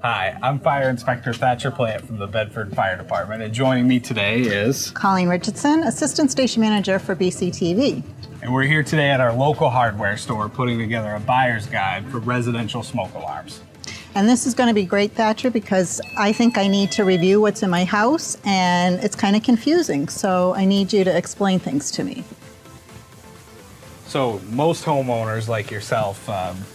Hi, I'm Fire Inspector Thatcher Plante from the Bedford Fire Department, and joining me today is Coleen Richardson, Assistant Station Manager for BCTV. And we're here today at our local hardware store putting together a buyer's guide for residential smoke alarms. And this is going to be great, Thatcher, because I think I need to review what's in my house and it's kind of confusing, so I need you to explain things to me. So most homeowners like yourself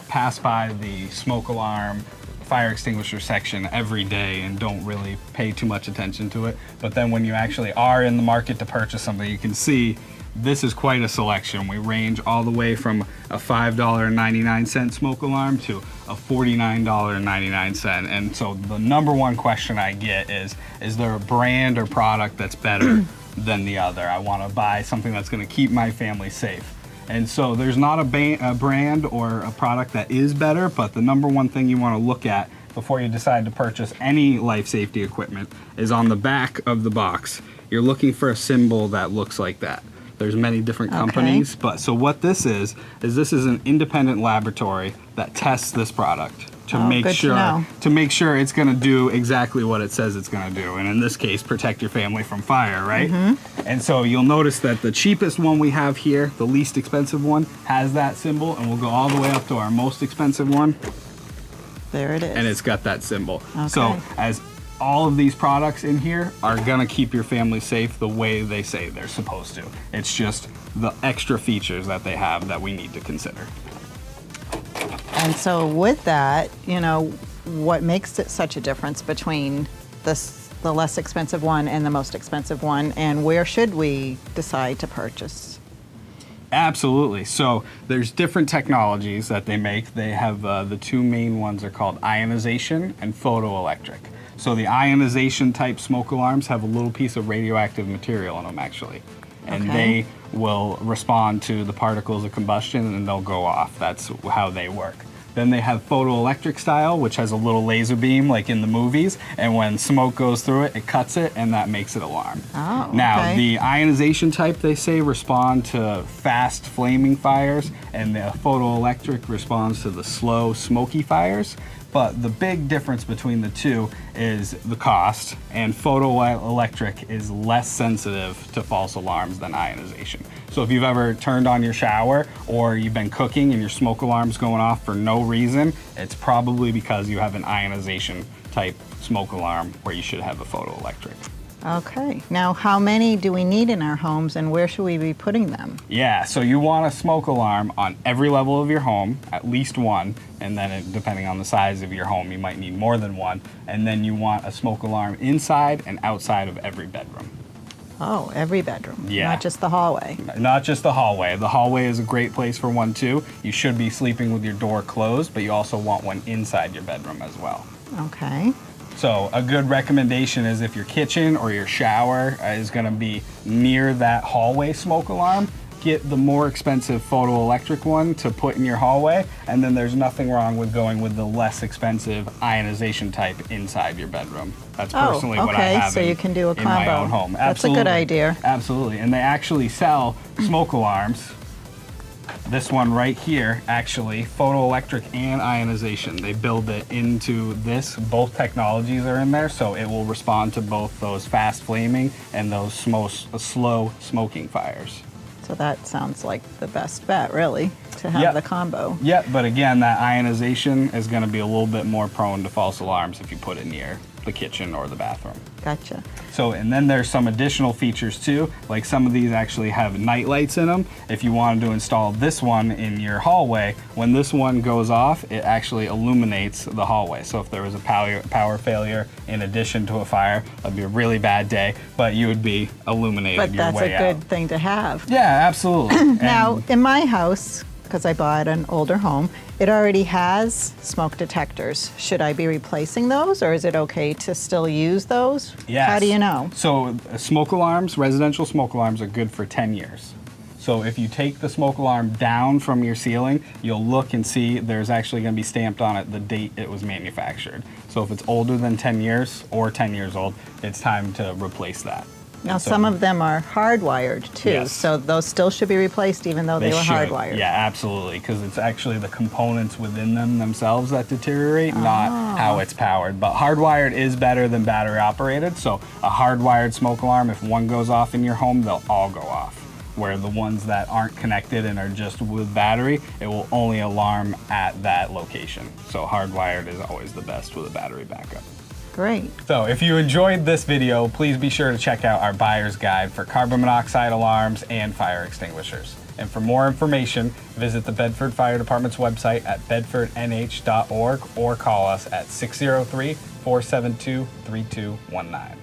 pass by the smoke alarm, fire extinguisher section every day and don't really pay too much attention to it. But then when you actually are in the market to purchase something, you can see this is quite a selection. We range all the way from a $5.99 smoke alarm to a $49.99. And so the number one question I get is there a brand or product that's better than the other? I want to buy something that's going to keep my family safe. And so there's not a brand or a product that is better, but the number one thing you want to look at before you decide to purchase any life safety equipment is on the back of the box. You're looking for a symbol that looks like that. There's many different companies, but so what this is this is an independent laboratory that tests this product to make sure it's going to do exactly what it says it's going to do, and in this case, protect your family from fire, right? Mm-hmm. And so you'll notice that the cheapest one we have here, the least expensive one, has that symbol, and we'll go all the way up to our most expensive one. There it is. And it's got that symbol. Okay. So as all of these products in here are gonna keep your family safe the way they say they're supposed to. It's just the extra features that they have that we need to consider. And so with that, you know, what makes it such a difference between the less expensive one and the most expensive one, and where should we decide to purchase? Absolutely. So there's different technologies that they make. They have the two main ones are called ionization and photoelectric. So the ionization type smoke alarms have a little piece of radioactive material in them actually. And they will respond to the particles of combustion and they'll go off. That's how they work. Then they have photoelectric style, which has a little laser beam like in the movies, and when smoke goes through it, it cuts it and that makes it alarm. Oh, now, the ionization type, they say, respond to fast flaming fires, and the photoelectric responds to the slow smoky fires. But the big difference between the two is the cost, and photoelectric is less sensitive to false alarms than ionization. So if you've ever turned on your shower or you've been cooking and your smoke alarm's going off for no reason, it's probably because you have an ionization type smoke alarm where you should have a photoelectric. Okay. Now, how many do we need in our homes and where should we be putting them? Yeah, so you want a smoke alarm on every level of your home, at least one, and then depending on the size of your home, you might need more than one. And then you want a smoke alarm inside and outside of every bedroom. Oh, every bedroom, yeah. Not just the hallway. Not just the hallway. The hallway is a great place for one too. You should be sleeping with your door closed, but you also want one inside your bedroom as well. Okay. So a good recommendation is if your kitchen or your shower is going to be near that hallway smoke alarm, get the more expensive photoelectric one to put in your hallway, and then there's nothing wrong with going with the less expensive ionization type inside your bedroom. That's personally what I have so you can do a combo. in my own home. That's a good idea. Absolutely, and they actually sell smoke alarms. This one right here, actually, photoelectric and ionization. They build it into this. Both technologies are in there, so it will respond to both those fast flaming and those slow smoking fires. So that sounds like the best bet, really, to have the combo. Yep, but again, that ionization is going to be a little bit more prone to false alarms if you put it near the kitchen or the bathroom. Gotcha. So, and then there's some additional features too, like some of these actually have night lights in them. If you wanted to install this one in your hallway, when this one goes off, it actually illuminates the hallway. So if there was a power failure in addition to a fire, that'd be a really bad day, but you would be illuminated your way out. But that's a good thing to have. Yeah, absolutely. Now, in my house, because I bought an older home, it already has smoke detectors. Should I be replacing those, or is it okay to still use those? Yes. How do you know? So smoke alarms, residential smoke alarms are good for 10 years. So if you take the smoke alarm down from your ceiling, you'll look and see there's actually going to be stamped on it the date it was manufactured. So if it's older than 10 years or 10 years old, it's time to replace that. Now, And so- some of them are hardwired too, Yes. so those still should be replaced even though they were should. hardwired. Yeah, absolutely, because it's actually the components within them themselves that deteriorate, not how it's powered. But hardwired is better than battery operated, so a hardwired smoke alarm, if one goes off in your home, they'll all go off. Where the ones that aren't connected and are just with battery, it will only alarm at that location. So hardwired is always the best with a battery backup. Great. So if you enjoyed this video, please be sure to check out our buyer's guide for carbon monoxide alarms and fire extinguishers. And for more information, visit the Bedford Fire Department's website at bedfordnh.org or call us at 603-472-3219.